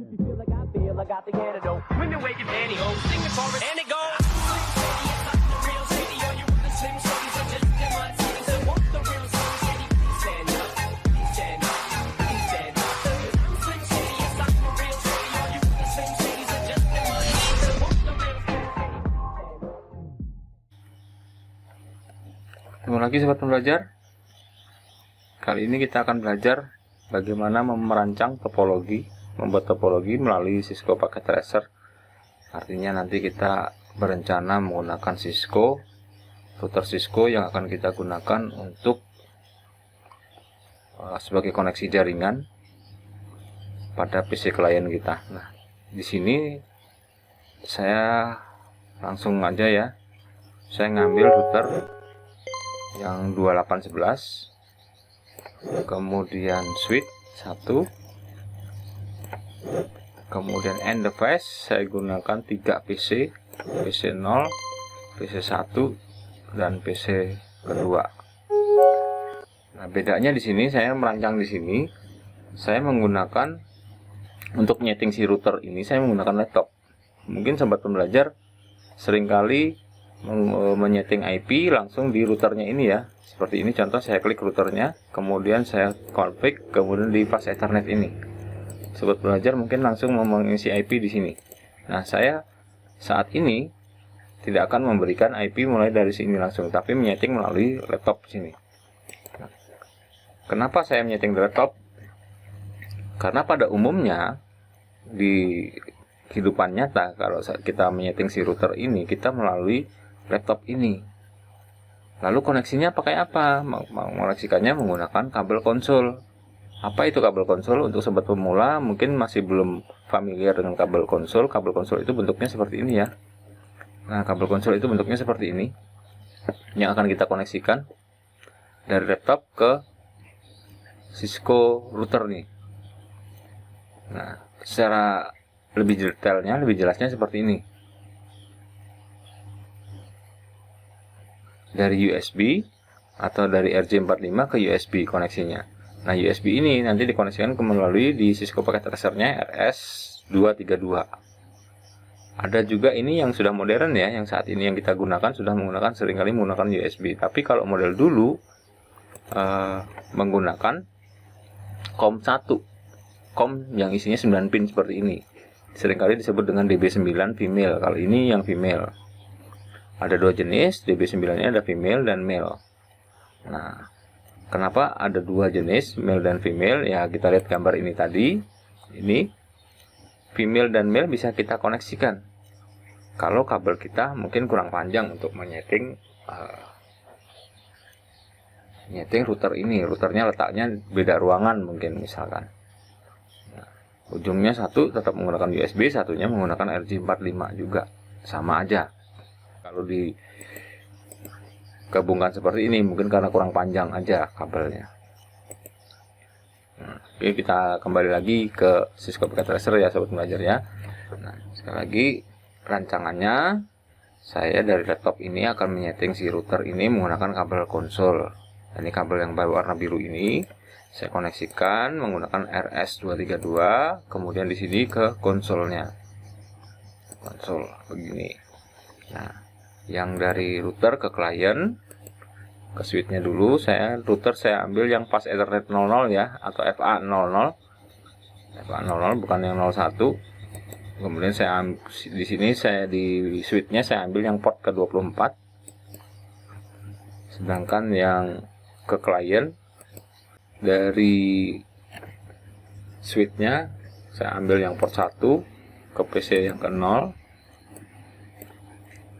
Ketemu lagi sobat pembelajar. Kali ini kita akan belajar bagaimana merancang topologi, membuat topologi melalui Cisco Packet Tracer. Artinya nanti kita berencana menggunakan Cisco, router Cisco yang akan kita gunakan untuk sebagai koneksi jaringan pada PC klien kita. Nah, di sini saya langsung aja ya. Saya ngambil router yang 2811, kemudian switch 1, kemudian end device saya gunakan 3 PC, PC 0, PC 1, dan PC kedua. Nah, bedanya di sini saya merancang di sini, saya menggunakan untuk nyeting si router ini saya menggunakan laptop. Mungkin sobat pembelajar seringkali menyeting IP langsung di routernya ini ya. Seperti ini contoh, saya klik routernya, kemudian saya config, kemudian di pas Ethernet ini. Sobat belajar mungkin langsung mengisi IP di sini. Nah, saya saat ini tidak akan memberikan IP mulai dari sini langsung, tapi menyeting melalui laptop sini. Nah, kenapa saya menyeting di laptop? Karena pada umumnya di kehidupan nyata kalau kita menyeting si router ini, kita melalui laptop ini. Lalu koneksinya pakai apa? Mengoneksikannya menggunakan kabel konsol. Apa itu kabel konsol? Untuk sobat pemula mungkin masih belum familiar dengan kabel konsol. Kabel konsol itu bentuknya seperti ini ya. Nah, kabel konsol itu bentuknya seperti ini, yang akan kita koneksikan dari laptop ke Cisco router nih. Nah, secara lebih detailnya, lebih jelasnya seperti ini. Dari USB atau dari RJ45 ke USB koneksinya. Nah, USB ini nanti dikoneksikan melalui di Cisco Packet Tracer-nya RS232. Ada juga ini yang sudah modern ya, yang saat ini yang kita gunakan sudah menggunakan seringkali menggunakan USB. Tapi kalau model dulu menggunakan COM1, COM yang isinya 9 pin seperti ini. Seringkali disebut dengan DB9 female. Kalau ini yang female. Ada dua jenis, DB9-nya ada female dan male. Nah, kenapa ada dua jenis, male dan female? Ya, kita lihat gambar ini tadi. Ini female dan male bisa kita koneksikan. Kalau kabel kita mungkin kurang panjang untuk menyeting router ini. Routernya letaknya beda ruangan mungkin misalkan. Nah, ujungnya satu tetap menggunakan USB, satunya menggunakan RJ45 juga. Sama aja. Kalau digabungkan seperti ini mungkin karena kurang panjang aja kabelnya. Nah, oke, kita kembali lagi ke Cisco Packet Tracer ya sobat belajar ya. Nah, sekali lagi rancangannya, saya dari laptop ini akan menyeting si router ini menggunakan kabel konsol. Ini kabel yang warna biru ini saya koneksikan menggunakan RS232, kemudian di sini ke konsolnya. Konsol begini. Nah, yang dari router ke klien, ke switchnya dulu, router saya ambil yang pas Ethernet 00 ya, atau FA00. FA00 bukan yang 01. Kemudian di sini di switchnya saya ambil yang port ke 24. Sedangkan yang ke klien dari switchnya saya ambil yang port 1 ke PC yang ke 0.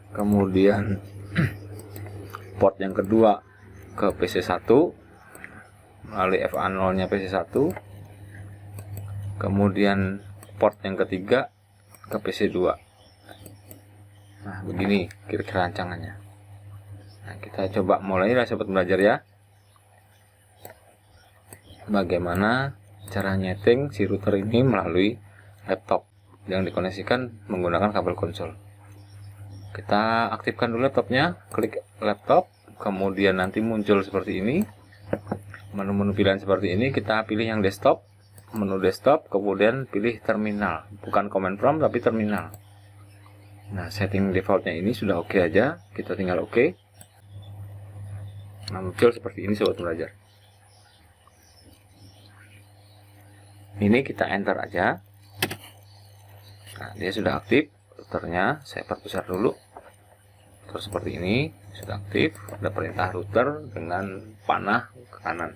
Kemudian port yang kedua ke PC 1 melalui FA0 nya PC 1. Kemudian port yang ketiga ke PC 2. Nah, begini kira-kira rancangannya. Nah, kita coba mulai lah sobat belajar ya. Bagaimana cara nyeting si router ini melalui laptop yang dikoneksikan menggunakan kabel konsol. Kita aktifkan dulu laptopnya, klik laptop, kemudian nanti muncul seperti ini, menu-menu pilihan seperti ini. Kita pilih yang desktop, menu desktop, kemudian pilih terminal, bukan command prompt tapi terminal. Nah, setting defaultnya ini sudah oke aja, kita tinggal oke. Nah, muncul seperti ini sobat belajar. Ini kita enter aja. Nah, dia sudah aktif. Routernya saya perbesar dulu. Terus seperti ini sudah aktif. Ada perintah router dengan panah ke kanan.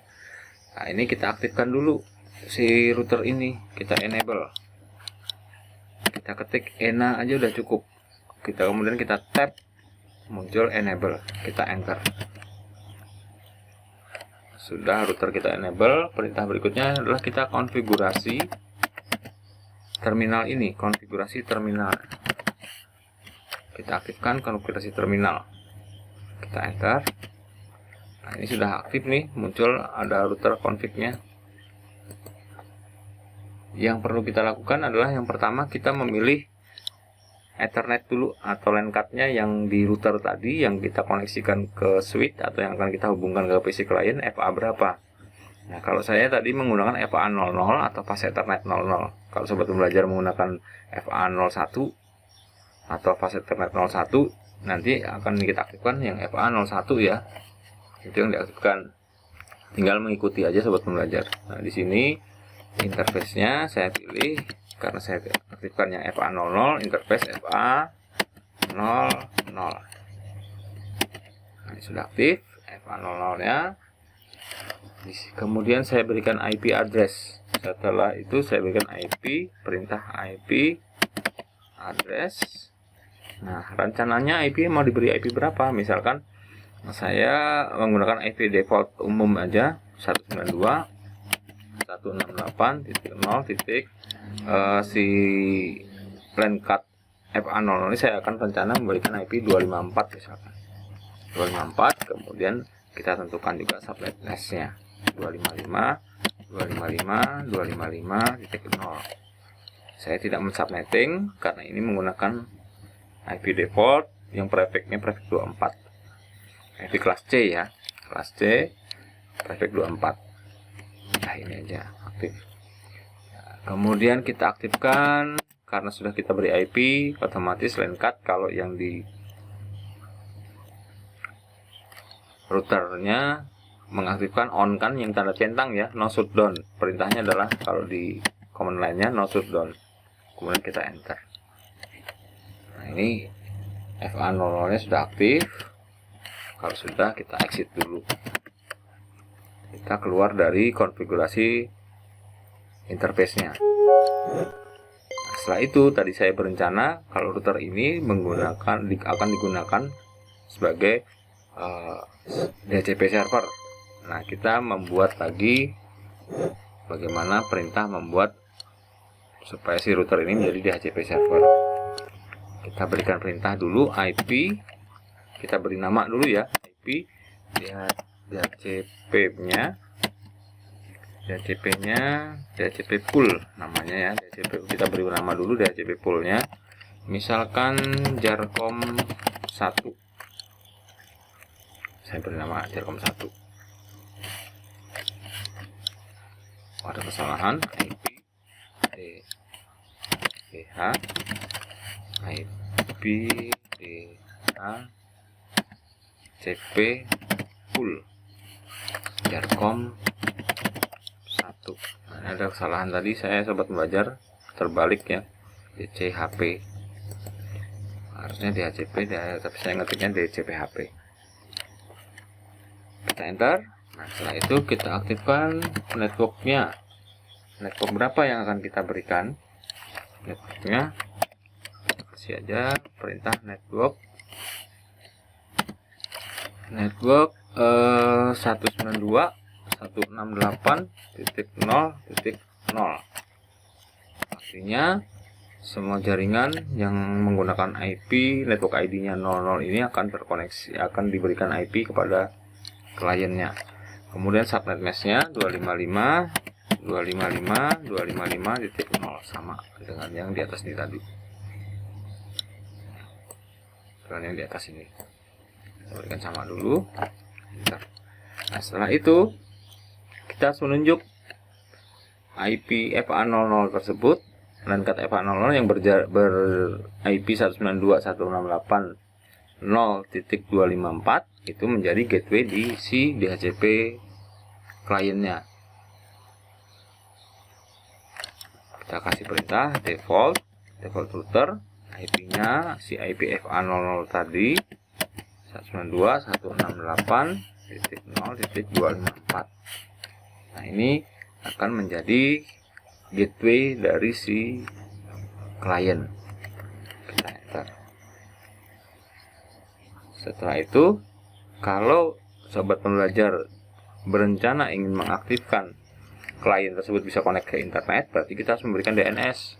Nah, ini kita aktifkan dulu si router ini. Kita enable. Kita ketik ENA aja udah cukup. Kemudian kita tap, muncul enable. Kita enter. Sudah router kita enable. Perintah berikutnya adalah kita konfigurasi terminal ini. Konfigurasi terminal. Kita aktifkan konfigurasi terminal. Kita enter. Nah, ini sudah aktif nih. Muncul ada router config-nya. Yang perlu kita lakukan adalah yang pertama kita memilih Ethernet dulu atau LAN card-nya yang di router tadi yang kita koneksikan ke switch atau yang akan kita hubungkan ke PC klien FA berapa. Nah, kalau saya tadi menggunakan FA 00 atau fast Ethernet 00. Kalau sobat belajar menggunakan FA 01 atau fast Ethernet 01, nanti akan kita aktifkan yang FA 01 ya. Itu yang diaktifkan. Tinggal mengikuti aja sobat belajar. Nah, di sini interface-nya saya pilih. Karena saya aktifkan yang FA 00, interface FA 00. Nah, ini sudah aktif FA 00 nya. Kemudian saya berikan IP address. Setelah itu saya berikan IP, perintah IP address. Nah, rencananya IP mau diberi IP berapa? Misalkan saya menggunakan IP default umum aja 192.168.0. Si LAN card FA 00 ini saya akan rencana memberikan IP 254 misalkan. 254, kemudian kita tentukan juga subnet mask-nya 255.255.255.0. Saya tidak mensubnetting karena ini menggunakan IP default yang prefix-nya prefix 24. IP kelas C ya, kelas C prefix 24. Nah, ini aja aktif. Kemudian kita aktifkan, karena sudah kita beri IP, otomatis LAN card kalau yang di routernya mengaktifkan on kan yang tanda centang ya, no shutdown. Perintahnya adalah kalau di command line-nya no shutdown. Kemudian kita enter. Nah, ini FA 00 nya sudah aktif. Kalau sudah, kita exit dulu. Kita keluar dari konfigurasi interface-nya. Nah, setelah itu tadi saya berencana kalau router ini akan digunakan sebagai DHCP server. Nah, kita membuat lagi bagaimana perintah membuat supaya si router ini menjadi DHCP server. Kita berikan perintah dulu IP, kita beri nama dulu ya, IP DHCP-nya. DHCP pool namanya ya, DHCP, kita beri nama dulu DHCP poolnya, misalkan Jarcom 1. Saya beri nama Jarcom 1. Ada kesalahan, IP DH IP DH CP pool Jarcom 1. Nah, ada kesalahan tadi, saya sobat belajar terbalik ya, DCHP, harusnya DHCP tapi saya ngetiknya DCPHP. Kita enter. Nah, setelah itu kita aktifkan networknya. Network berapa yang akan kita berikan? Networknya kasih aja perintah network 192.168.0.0. Artinya semua jaringan yang menggunakan IP network ID-nya 00 ini akan terkoneksi, akan diberikan IP kepada kliennya. Kemudian subnet mask-nya 255.255.255.0 sama dengan yang di atas ini tadi. Dengan yang di atas ini. Kita berikan sama dulu. Nah, setelah itu kita harus menunjuk IP FA00 tersebut, LAN card FA00 yang IP 192.168.0.254 itu menjadi gateway di si DHCP kliennya. Kita kasih perintah default router, IP-nya si IP FA00 tadi 192.168.0.254. Nah, ini akan menjadi gateway dari si klien. Kita enter. Setelah itu, kalau sobat pembelajar berencana ingin mengaktifkan klien tersebut bisa connect ke internet, berarti kita harus memberikan DNS.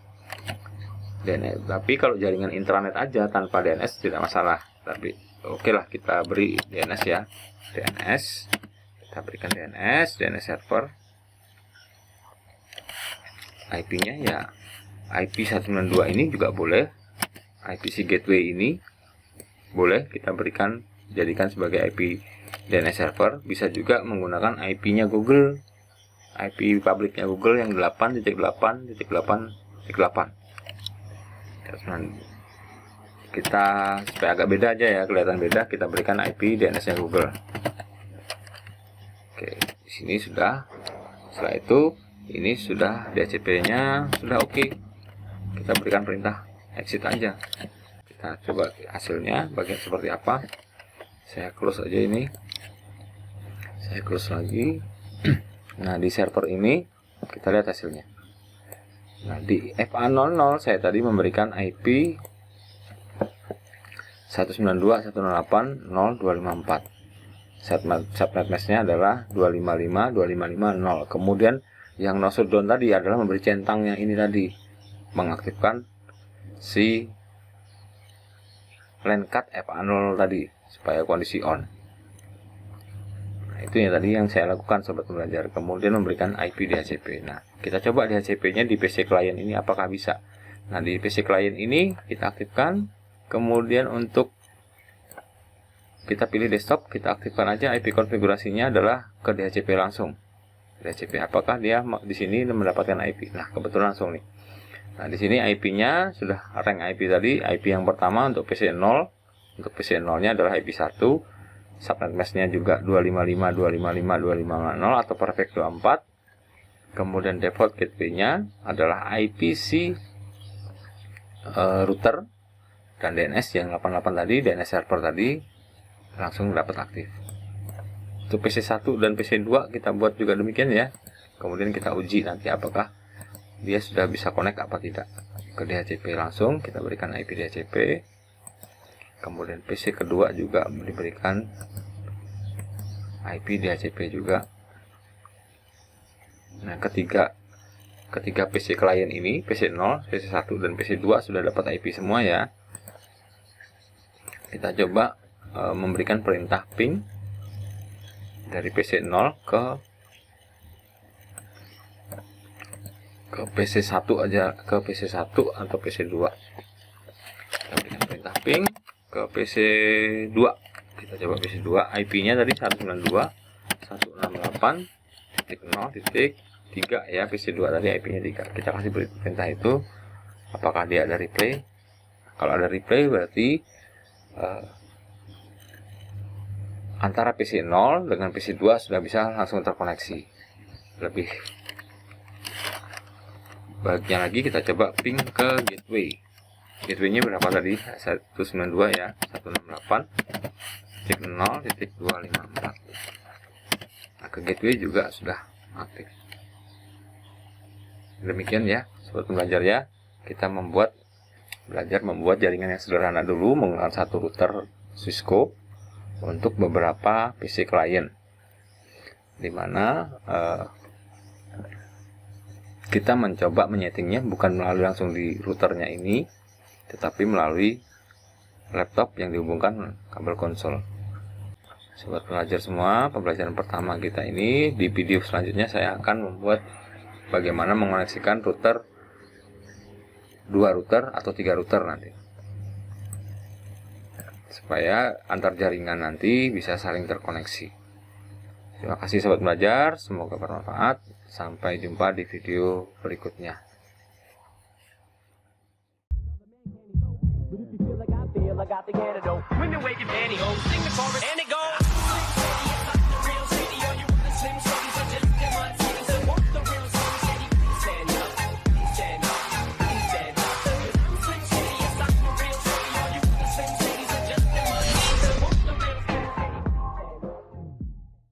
Tapi kalau jaringan intranet aja tanpa DNS tidak masalah. Tapi oke lah, kita beri DNS ya. DNS, kita berikan DNS server. IP-nya ya IP 192 ini juga boleh. IPC gateway ini boleh kita jadikan sebagai IP DNS server. Bisa juga menggunakan IP-nya Google, IP publiknya Google yang 8.8.8.8. Kita supaya agak beda aja ya, kelihatan beda, kita berikan IP DNS-nya Google. Oke, di sini sudah. Setelah itu, ini sudah DHCP-nya sudah oke. Kita berikan perintah exit aja. Kita coba hasilnya bagian seperti apa. Saya close aja ini. Saya close lagi. Nah, di server ini kita lihat hasilnya. Nah, di FA00 saya tadi memberikan IP 192.168.0.254. Subnet mesh-nya adalah 255.255.0. Kemudian yang no shutdown tadi adalah memberi centang yang ini tadi, mengaktifkan si LAN card FA00 tadi supaya kondisi on. Nah, itu yang tadi yang saya lakukan sobat pembelajar. Kemudian memberikan IP DHCP. Nah, kita coba DHCP-nya di PC klien ini apakah bisa. Nah, di PC klien ini kita aktifkan. Kemudian untuk kita pilih desktop, kita aktifkan aja IP konfigurasinya adalah ke DHCP langsung. DHCP apakah dia di sini mendapatkan IP? Nah, kebetulan langsung nih. Nah, di sini IP-nya sudah rank IP tadi. IP yang pertama untuk PC 0. Untuk PC 0-nya adalah IP 1. Subnet mesh-nya juga 255.255.255.0 atau perfect 24. Kemudian default gateway-nya adalah IPC router dan DNS yang 88 tadi, DNS server tadi langsung dapat aktif. Untuk PC 1 dan PC 2 kita buat juga demikian ya. Kemudian kita uji nanti apakah dia sudah bisa connect apa tidak. Ke DHCP langsung kita berikan IP DHCP. Kemudian PC kedua juga diberikan IP DHCP juga. Nah, ketiga PC klien ini, PC 0, PC 1 dan PC 2 sudah dapat IP semua ya. Kita coba memberikan perintah ping dari PC 0 ke PC 1 aja, ke PC 1 atau PC 2. Kita berikan perintah ping ke PC 2. Kita coba PC 2, IP-nya tadi 192.168.0.3 ya, PC 2 tadi IP-nya 3. Kita kasih perintah itu, apakah dia ada replay. Kalau ada replay berarti antara PC 0 dengan PC 2 sudah bisa langsung terkoneksi. Lebih bagian lagi kita coba ping ke gateway. Gateway-nya berapa tadi? 192 ya, 168.0.254. Nah, ke gateway juga sudah aktif. Demikian ya, sobat pembelajar ya. Kita belajar membuat jaringan yang sederhana dulu menggunakan satu router Cisco untuk beberapa PC klien, dimana kita mencoba menyetingnya bukan melalui langsung di routernya ini, tetapi melalui laptop yang dihubungkan kabel konsol. Sobat pelajar semua, pembelajaran pertama kita ini, di video selanjutnya saya akan membuat bagaimana mengoneksikan router, 2 router atau 3 router nanti, supaya antar jaringan nanti bisa saling terkoneksi. Terima kasih sobat belajar, semoga bermanfaat. Sampai jumpa di video berikutnya. I got the antidote. Women wave your pantyhose, sing the chorus, and it goes.